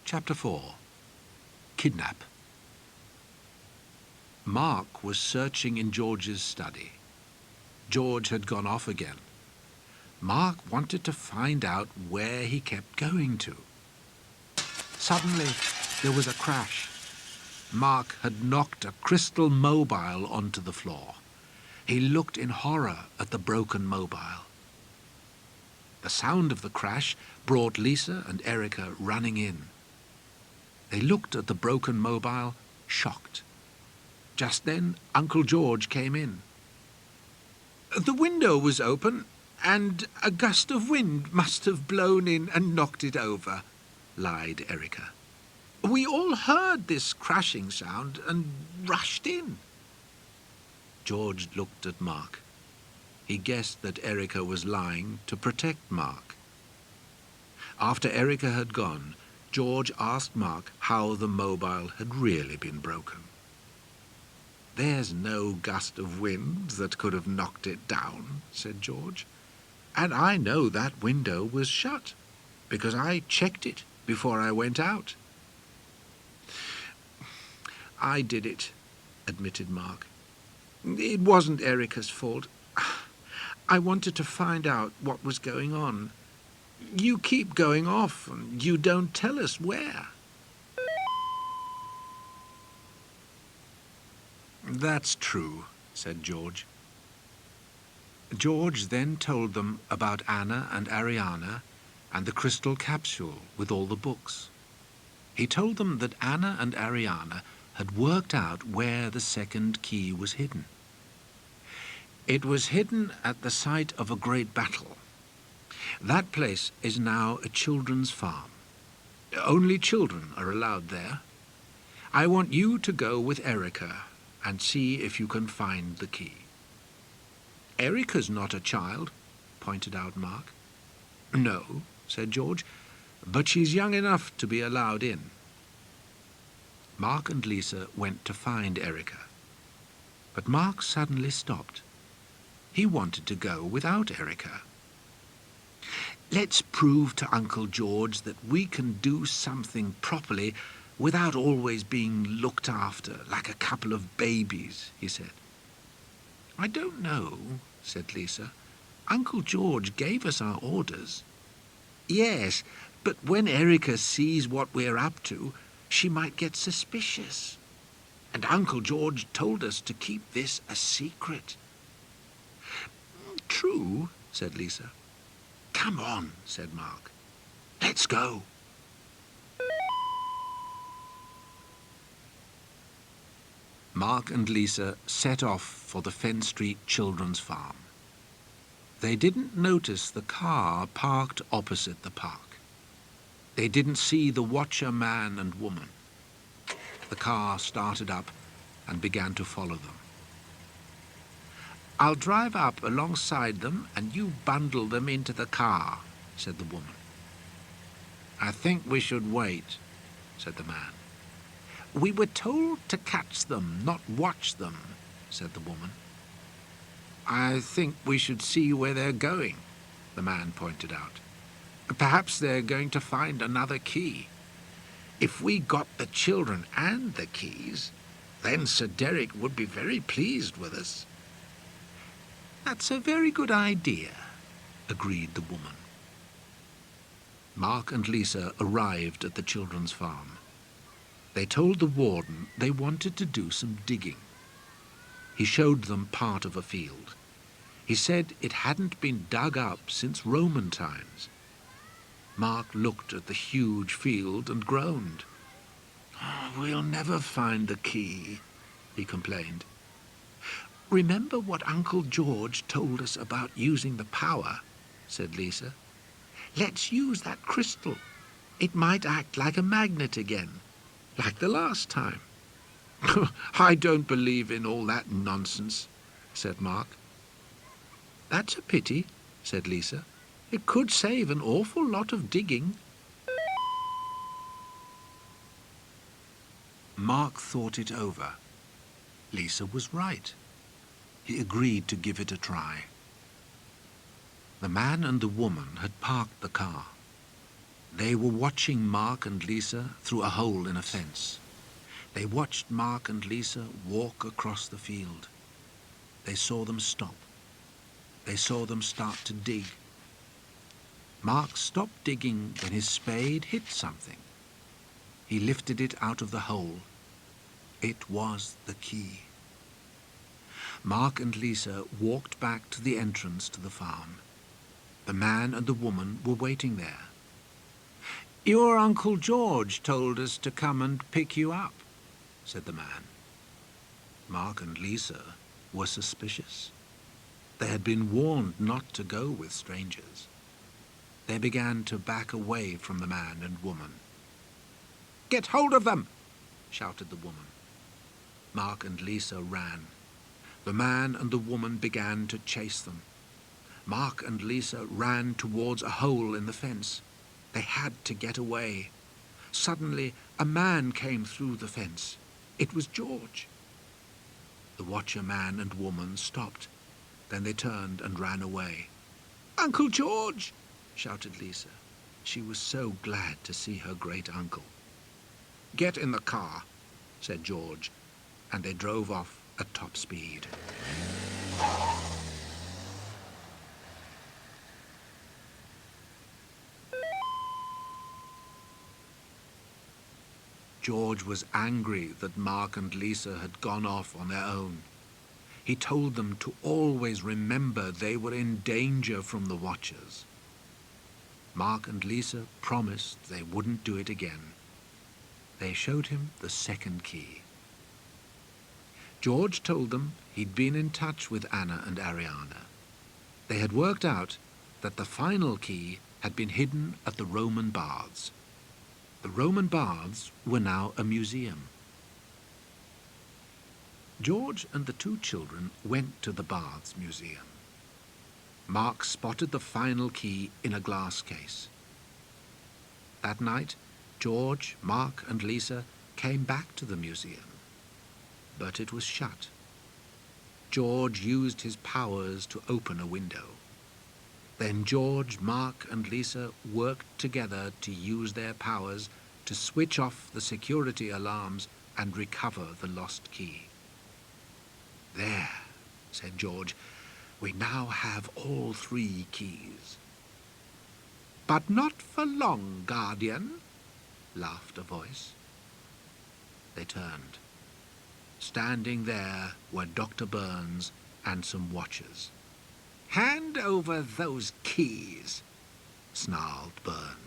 Chapter 4. Kidnap. Mark was searching in George's study. George had gone off again. Mark wanted to find out where he kept going to. Suddenly, there was a crash. Mark had knocked a crystal mobile onto the floor. He looked in horror at the broken mobile. The sound of the crash brought Lisa and Erica running in. They looked at the broken mobile, shocked. Just then, Uncle George came in. "The window was open, and a gust of wind must have blown in and knocked it over," lied Erica. "We all heard this crashing sound and rushed in." George looked at Mark. He guessed that Erica was lying to protect Mark. After Erica had gone, George asked Mark how the mobile had really been broken. "There's no gust of wind that could have knocked it down," said George. "And I know that window was shut, because I checked it before I went out." "I did it," admitted Mark. "It wasn't Erica's fault. I wanted to find out what was going on. You keep going off, and you don't tell us where." "That's true," said George. George then told them about Anna and Ariana and the crystal capsule with all the books. He told them that Anna and Ariana had worked out where the second key was hidden. It was hidden at the site of a great battle. That place is now a children's farm. Only children are allowed there. I want you to go with Erica and see if you can find the key." "Erica's not a child," pointed out Mark. "No," said George, "but she's young enough to be allowed in." Mark and Lisa went to find Erica. But Mark suddenly stopped. He wanted to go without Erica. "Let's prove to Uncle George that we can do something properly without always being looked after like a couple of babies," he said. "I don't know," said Lisa. "Uncle George gave us our orders." "Yes, but when Erica sees what we're up to, she might get suspicious. And Uncle George told us to keep this a secret." "True," said Lisa. "Come on," said Mark. "Let's go." Mark and Lisa set off for the Fen Street Children's Farm. They didn't notice the car parked opposite the park. They didn't see the watcher man and woman. The car started up and began to follow them. "I'll drive up alongside them and you bundle them into the car," said the woman. "I think we should wait," said the man. "We were told to catch them, not watch them," said the woman. "I think we should see where they're going," the man pointed out. "Perhaps they're going to find another key. If we got the children and the keys, then Sir Derek would be very pleased with us." "That's a very good idea," agreed the woman. Mark and Lisa arrived at the children's farm. They told the warden they wanted to do some digging. He showed them part of a field. He said it hadn't been dug up since Roman times. Mark looked at the huge field and groaned. "We'll never find the key," he complained. "Remember what Uncle George told us about using the power," said Lisa. "Let's use that crystal. It might act like a magnet again, like the last time." "I don't believe in all that nonsense," said Mark. "That's a pity," said Lisa. "It could save an awful lot of digging." Mark thought it over. Lisa was right. He agreed to give it a try. The man and the woman had parked the car. They were watching Mark and Lisa through a hole in a fence. They watched Mark and Lisa walk across the field. They saw them stop. They saw them start to dig. Mark stopped digging when his spade hit something. He lifted it out of the hole. It was the key. Mark and Lisa walked back to the entrance to the farm. The man and the woman were waiting there. "Your Uncle George told us to come and pick you up," said the man. Mark and Lisa were suspicious. They had been warned not to go with strangers. They began to back away from the man and woman. "Get hold of them!" shouted the woman. Mark and Lisa ran. The man and the woman began to chase them. Mark and Lisa ran towards a hole in the fence. They had to get away. Suddenly, a man came through the fence. It was George. The watcher man and woman stopped. Then they turned and ran away. "Uncle George!" shouted Lisa. She was so glad to see her great-uncle. "Get in the car," said George, and they drove off at top speed. George was angry that Mark and Lisa had gone off on their own. He told them to always remember they were in danger from the watchers. Mark and Lisa promised they wouldn't do it again. They showed him the second key. George told them he'd been in touch with Anna and Ariana. They had worked out that the final key had been hidden at the Roman baths. The Roman baths were now a museum. George and the two children went to the Baths Museum. Mark spotted the final key in a glass case. That night, George, Mark and Lisa came back to the museum, but it was shut. George used his powers to open a window. Then George, Mark and Lisa worked together to use their powers to switch off the security alarms and recover the lost key. "There," said George, "we now have all three keys." "But not for long, Guardian," laughed a voice. They turned. Standing there were Dr. Burns and some watchers. "Hand over those keys," snarled Burns.